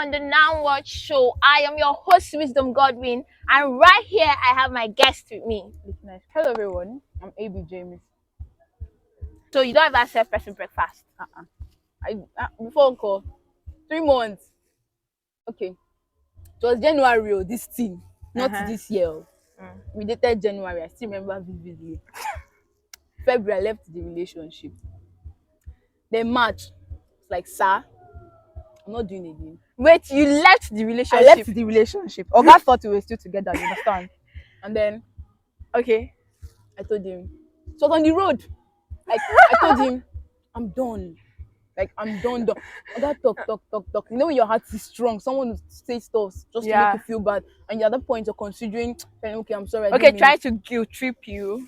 on the Now Watch show. I am your host, Wisdom Godwin, and right here I have my guest with me. Nice. Hello everyone, I'm AB James. So you don't ever serve person breakfast. Before call 3 months. Okay, it was January. This thing, not Uh-huh. this year. We dated January. I still remember vividly. February, I left the relationship. Then March, it's like, sir, I'm not doing it again. Wait, you left the I relationship? left the relationship. Oga thought we were still together. You understand? And then Okay. I told him. So on the road, like I told him, I'm done. Like I'm done. Oga talk. You know when your heart is strong, someone will say stuff just to make you feel bad, and at that point you're considering, okay, I'm sorry. I Okay, didn't mean try it. to guilt trip you.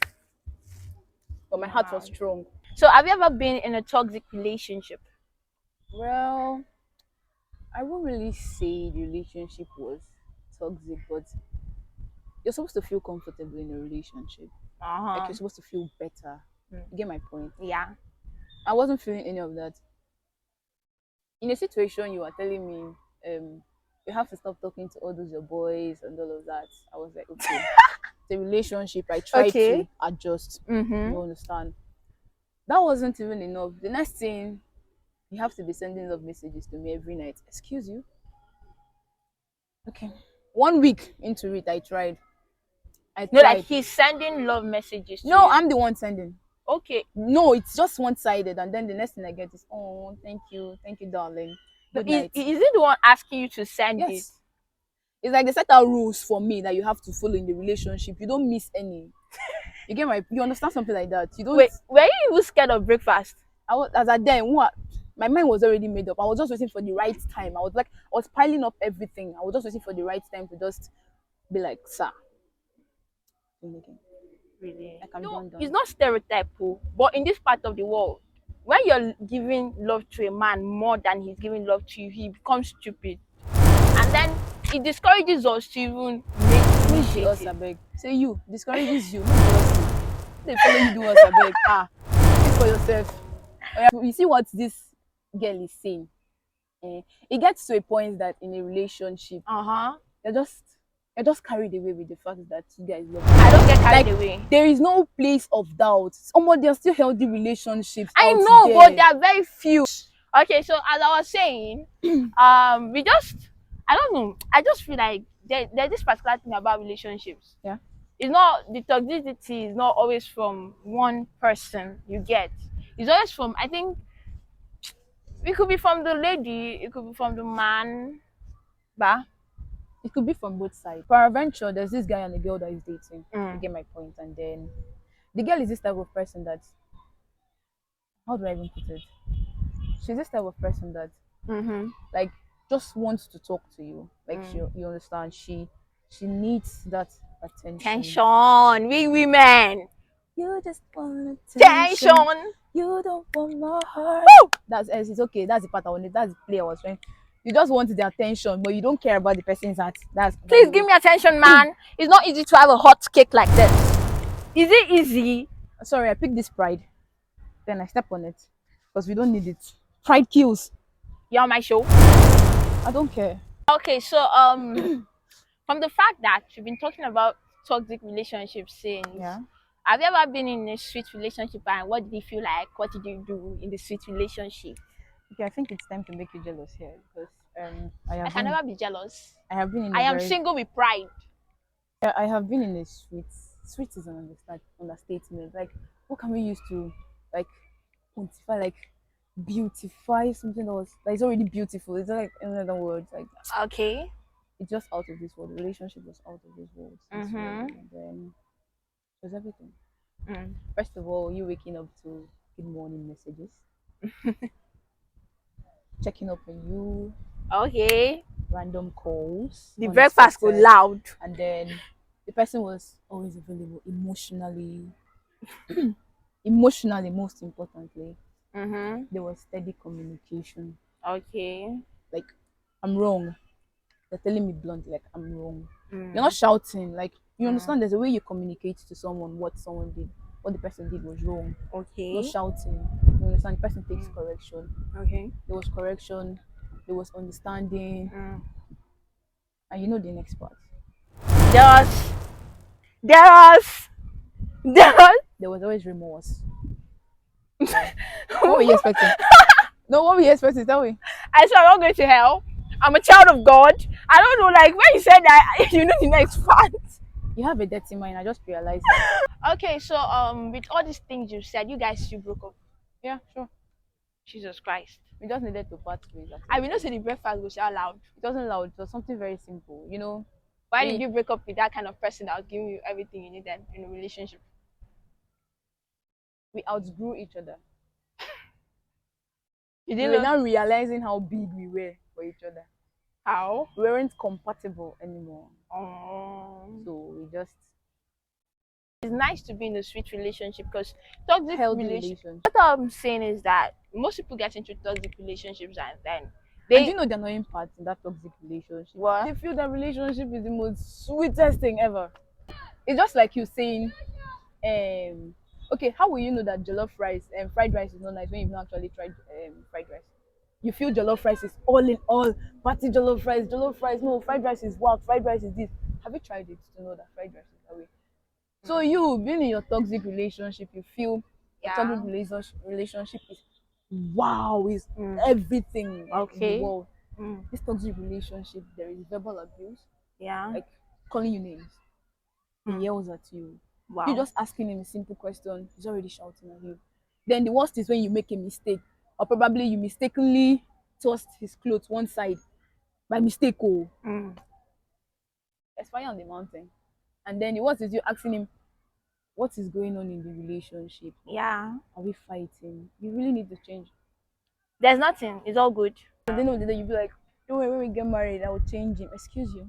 But my heart was strong. So have you ever been in a toxic relationship? Well, I won't really say the relationship was toxic, but you're supposed to feel comfortable in a relationship. Like you're supposed to feel better. You get my point? Yeah. I wasn't feeling any of that. In a situation you are telling me, you have to stop talking to all those your boys and all of that. I was like, okay, the relationship. I tried to adjust. You understand? That wasn't even enough. The next thing, you have to be sending love messages to me every night. Excuse you? Okay. 1 week into it, I tried. No, like he's sending love messages to No, you. I'm the one sending. Okay. No, it's just one-sided, and then the next thing I get is, oh, thank you, darling. Good night. Is it the one asking you to send it? Yes. It's like they set out rules for me that you have to follow in the relationship. You don't miss any. You understand something like that? You don't. Wait, were you even scared of breakfast? I was, as at then, what? My mind was already made up. I was just waiting for the right time. I was piling up everything. I was just waiting for the right time to just be like, sir. Really? Like, I'm done. It's not stereotypical, but in this part of the world, when you're giving love to a man more than he's giving love to you, he becomes stupid. And then it discourages us to even make initiative. I beg. Say you. Discourages you. Not us. They follow you do us, I beg. Think for yourself. You see what this girl is saying? It gets to a point that in a relationship, you're just carried away with the fact that you guys love. I don't get carried away. There is no place of doubt. There are still healthy relationships. I know, but there are very few. Okay, so as I was saying, I don't know. I just feel like there's this particular thing about relationships. Yeah. It's not, the toxicity is not always from one person you get. It's always from, I think, it could be from the lady, it could be from the man. Bah. It could be from both sides. Peradventure, there's this guy and a girl that is dating. You get my point. And then the girl is this type of person that, how do I even put it? She's this type of person that, like, just wants to talk to you. Like, you understand? She needs that attention. We women. You just want attention. You don't want my heart. Woo! It's okay. That's the part I wanted. That's the play I was trying. You just want the attention, but you don't care about the person's heart. Please give me attention, man. It's not easy to have a hot cake like this. Is it easy? Sorry, I picked this pride. Then I step on it. Because we don't need it. Pride kills. You're on my show. I don't care. Okay, so from the fact that you've been talking about toxic relationships since, have you ever been in a sweet relationship, and what did you feel like? What did you do in the sweet relationship? Okay, I think it's time to make you jealous here, because I can never be jealous. I have been in. I am single with pride. I have been in a sweet. Sweet is an understatement. Like, what can we use to, like, quantify, like, beautify something that is already beautiful? It's like, in other words, like, okay, it's just out of this world. The relationship was out of this world. And then it was everything. First of all, you waking up to good morning messages. Checking up on you. Okay. Random calls. The breakfast was loud. And then the person was always available emotionally. Emotionally, most importantly. There was steady communication. Okay. Like, I'm wrong. They're telling me bluntly, like, I'm wrong. You're not shouting. Like, you understand there's a way you communicate to someone what someone did. What the person did was wrong. Okay. No shouting. You understand? The person takes correction. Okay. There was correction. there was understanding, and you know the next part. There was, there was, there was. There was always remorse. What were you expecting? No, what were you expecting? Tell me. I said I'm not going to hell. I'm a child of God. I don't know, like when you said that, you know the next part. You have a dirty mind. I just realized that. Okay, so with all these things you said, you guys still broke up. Yeah, sure. Jesus Christ. We just needed to part ways. I will not say the breakfast was out loud. It wasn't loud. It was something very simple. You know, Why we- did you break up with that kind of person that was giving you everything you needed in a relationship? we outgrew each other. You We didn't were know now realizing how big we were for each other. how? We weren't compatible anymore. Um, So we just it's nice to be in a sweet relationship because toxic held the relationship. relationship. What I'm saying is that most people get into toxic relationships and then And they you know the annoying part in that toxic relationship? What? They feel that relationship is the most sweetest thing ever. It's just like you saying, okay, how will you know that jollof rice and fried rice is not nice when you've not actually tried fried rice? You feel jollof rice is all in all, party jollof rice, no, fried rice is whack, fried rice is this. Have you tried it to know that fried rice is that way? So you being in your toxic relationship, you feel the Yeah. toxic relationship is wow, is Mm. everything in Okay. the world. Mm. This toxic relationship, there is verbal abuse, Yeah. like calling you names. He Mm. yells at you. Wow. You just asking him a simple question, he's already shouting at you. Then the worst is when you make a mistake, or probably you mistakenly tossed his clothes one side by mistake. Oh, Mm. there's fire on the mountain. And then the worst is you asking him, what is going on in the relationship? Yeah. Are we fighting? You really need to change. There's nothing. It's all good. At the end of the day, you'll be like, don't worry, when we get married, I will change him. Excuse you.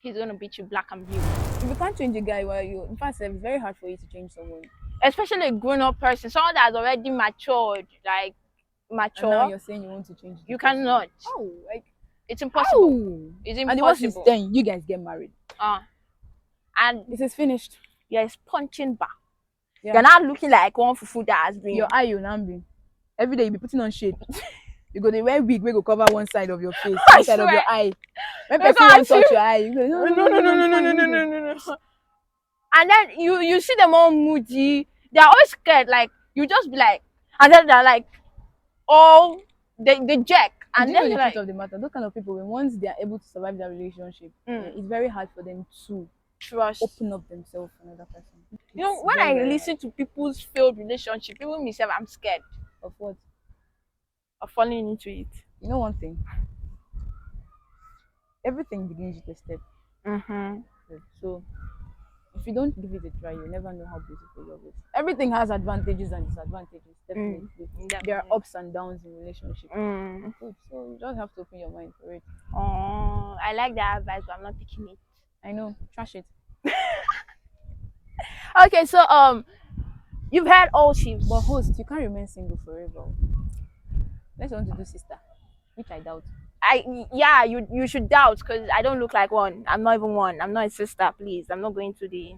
He's gonna beat you black and blue. If you can't change a guy while you, in fact, it's very hard for you to change someone. Especially a grown-up person, someone that's already matured, like And now mature. you're saying you want to change. the You person. cannot. Oh, like It's impossible. oh. It's And the worst is impossible. then you guys get married. And This is finished. you're punching back. Yeah. You're not looking like one fufu that has been. Your eye will now be every day you be putting on shade. You go the wear wig, we go cover one side of your face, I one side of your swear. eye. When Because person wants you- touch your eye, you go, No. And then you see them all moody. They're always scared. Like you just be like, and then they're like, oh, they jack. And And you know then the you're truth like, of the matter, those kind of people, when once they are able to survive their relationship, Mm. it's very hard for them to trust. open up themselves to another person. You know, It's when very, I very listen to people's failed relationship, even myself, I'm scared hard. Of what? of falling into it. You know one thing? Everything begins with a step. Mm-hmm. So if you don't give it a try, you'll never know how beautiful love is. Everything has advantages and disadvantages, definitely. There are ups and downs in relationships. Mm. So you just have to open your mind for it. Oh, I like that advice, but I'm not taking it. I know, trash it. Okay, so you've had all shifts. But host, you can't remain single forever. Let's want to do sister, which I doubt. Yeah, you should doubt because I don't look like one. I'm not even one. I'm not a sister. Please, I'm not going to the.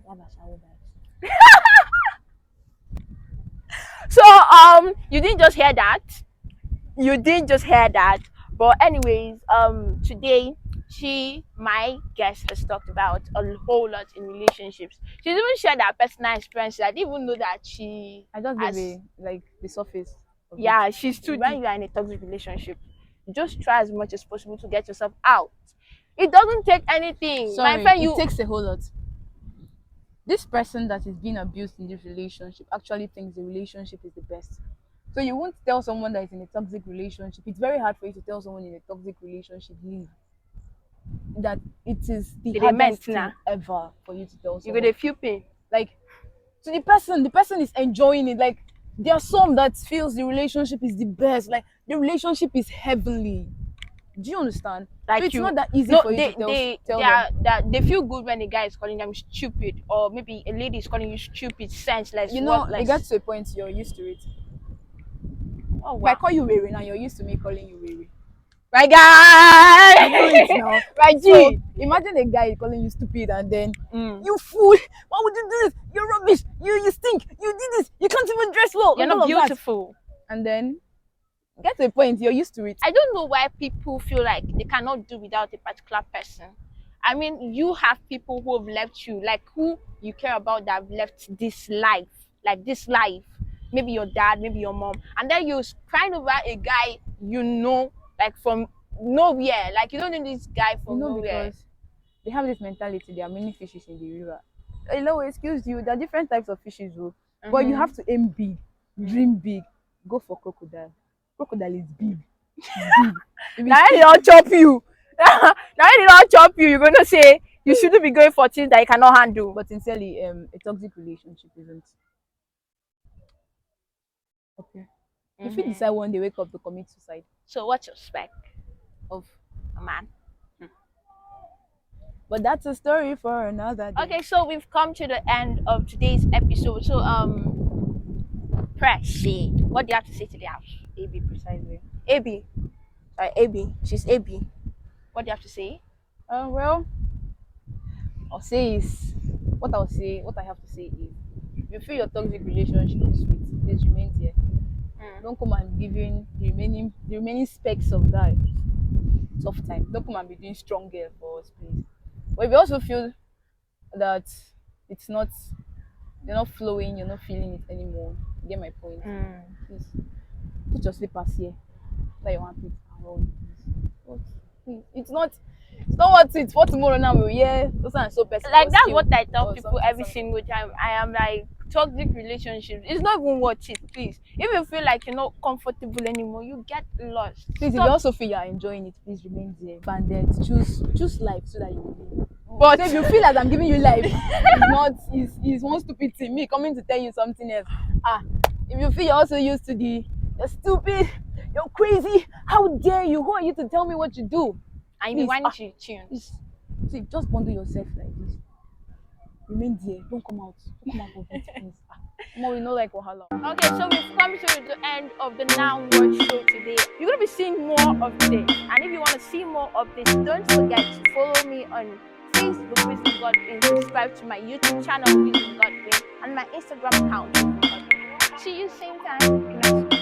So you didn't just hear that. You didn't just hear that. But anyways, today my guest has talked about a whole lot in relationships. She's even shared her personal experiences. I didn't even know that she. I just As- gave like the surface. Of Yeah, it. she's too. When you are in a toxic relationship, just try as much as possible to get yourself out. It doesn't take anything. Sorry, My friend, it you. takes a whole lot. This person that is being abused in this relationship actually thinks the relationship is the best. So you won't tell someone that is in a toxic relationship. It's very hard for you to tell someone in a toxic relationship leave. That it is the They hardest meant thing now. ever for you to tell You someone. got a few pain. Like to the person is enjoying it. Like there are some that feels the relationship is the best. Like the relationship is heavenly. Do you understand? Like So it's you. not that easy No, for you they to tell they them. they, are, that they feel good when a guy is calling them stupid, or maybe a lady is calling you stupid, senseless. You know, worthless. it gets to a point you're used to it. Oh If I wow. call you Wewe now, you're used to me calling you Wewe. My I know it guy. now. My So G. imagine a guy calling you stupid and then Mm. you fool. Why would you do this? You're rubbish. You stink. You did this. You can't even dress well. You're and all not of that. beautiful. And then Get to a point, you're used to it. I don't know why people feel like they cannot do without a particular person. I mean, you have people who have left you, like who you care about that have left this life, like this life. Maybe your dad, maybe your mom, and then you're crying over a guy you know, like from nowhere. Like you don't know this guy from nowhere. Because they have this mentality, there are many fishes in the river. Hello, excuse you, there are different types of fishes, oh. But you Mhm. have to aim big, dream big, go for crocodile. Crocodile is big. It's big. If Now it's when they don't chop you, now when they don't chop you, you're gonna say you shouldn't be going for things that you cannot handle. but sincerely, a toxic relationship isn't okay. If you Mhm. decide one day wake up to commit suicide So what's your spec of a man? but that's a story for another day. Okay, so we've come to the end of today's episode. So press what do you have to say to the house? AB precisely. AB. Sorry, AB. She's AB. What do you have to say? Well, I'll say is what I have to say is if you feel your toxic relationship is sweet, please remain there. Don't come and be giving the remaining specs of guy tough time. Don't come and be doing strong girl for us, please. But if you also feel that it's not you're not flowing, you're not feeling it anymore, you get my point. Please put your slippers here. Let your armpit and run, please. But please, it's not worth it. For tomorrow now we'll hear those are so person. Like was that's killed what I tell or people something, every something. single time. I am like toxic relationships. It's not even worth it, please. If you feel like you're not comfortable anymore, you get lost. Please, if you Stop. also feel you're enjoying it, please remain there. Bandit, choose life so that you will. But So if you feel like I'm giving you life, it's not is one stupid thing. Me coming to tell you something else. If you feel you're also used to you're stupid, you're crazy, how dare you? Who are you to tell me what to do? and you be Please, whining to tunes. Please, see, just bundle yourself like this. Remain there. Don't come out. Don't come out of it, please. More we know like wahala. Okay, so we've come to the end of the Now Watch show today. You're gonna be seeing more of this, and if you want to see more of this, don't forget to follow me on Facebook, Wisdom Godwin. Subscribe to my YouTube channel, Wisdom Godwin, and my Instagram account, Wisdom Godwin. See you same time next week.